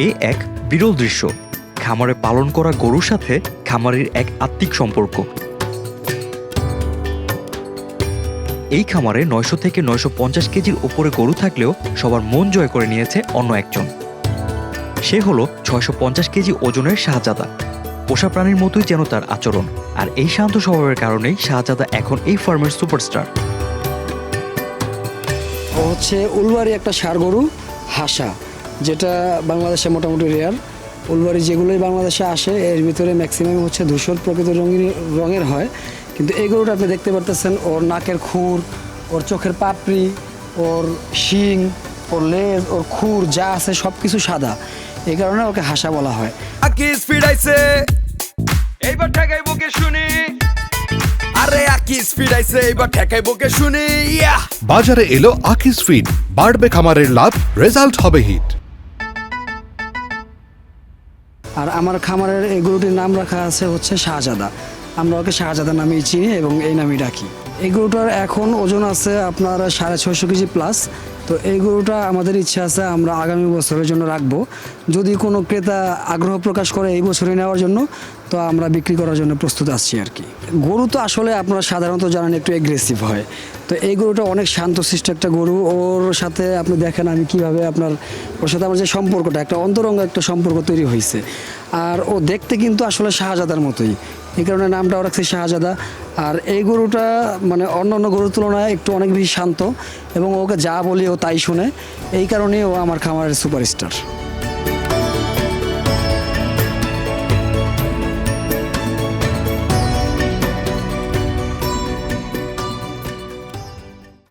এ এক বিরল দৃশ্য, খামারে পালন করা গরুর সাথে খামারির এক আত্মিক সম্পর্ক। এই খামারে ৯০০ থেকে ৯৫০ কেজির ওপরে গরু থাকলেও সবার মন জয় করে নিয়েছে অন্য একজন। সে হলো ৬৫০ কেজি ওজনের শাহজাদা। পোষা প্রাণীর মতোই যেন তার আচরণ, আর এই শান্ত স্বভাবের কারণেই শাহজাদা এখন এই ফার্মের সুপারস্টার। ও হচ্ছে উলবাড়ি একটা ষাঁড় গরু হাসা, যেটা বাংলাদেশে মোটামুটি রেয়ার। উলবাড়ি যেগুলোই বাংলাদেশে আসে এর ভিতরে ম্যাক্সিমাম হচ্ছে ধূসর প্রকৃত রঙের হয়, কিন্তু এই গরুটা আপনি দেখতে পারতেছেন ওর নাকের খুর, ওর চোখের পাপড়ি, ওর শিং, ওর লেজ, ওর খুর যা আছে সব কিছু সাদা, এই কারণে ওকে হাসা বলা হয়। আকিস ফিরাইছে, এইবার ঠেকাইবো কে শুনি, আরে আকিস ফিরাইছে, এইবার ঠেকাইবো কে শুনি। বাজারে এলো আকিস ফিড, বাড়বে খামারের লাভ, রেজাল্ট হবে হিট। আর আমার খামারের এই গরুটির নাম রাখা আছে হচ্ছে শাহজাদা। আমরা ওকে শাহজাদা নামেই চিনি এবং এই নামেই ডাকি। এই গরুটার এখন ওজন আছে আপনার 650 কেজি প্লাস। তো এই গরুটা আমাদের ইচ্ছা আছে আমরা আগামী বছরের জন্য রাখবো। যদি কোনো ক্রেতা আগ্রহ প্রকাশ করে এই বছরে নেওয়ার জন্য, তো আমরা বিক্রি করার জন্য প্রস্তুত আসছি আর কি। গরু তো আসলে আপনারা সাধারণত জানেন একটু এগ্রেসিভ হয়, তো এই গরুটা অনেক শান্তশিষ্ট একটা গরু। ওর সাথে আপনি দেখেন আমি কিভাবে ওর সাথে আমার যে সম্পর্কটা, একটা অন্তরঙ্গ একটা সম্পর্ক তৈরি হয়েছে। আর ও দেখতে কিন্তু আসলে শাহজাদার মতোই, এই কারণে নামটাও রাখছে শাহজাদা। আর এই গরুটা মানে অন্য গরুর তুলনায় একটু অনেক বেশি শান্ত, এবং ওকে যা বলি ও তাই শুনে, এই কারণেই ও আমার খামারের সুপারস্টার।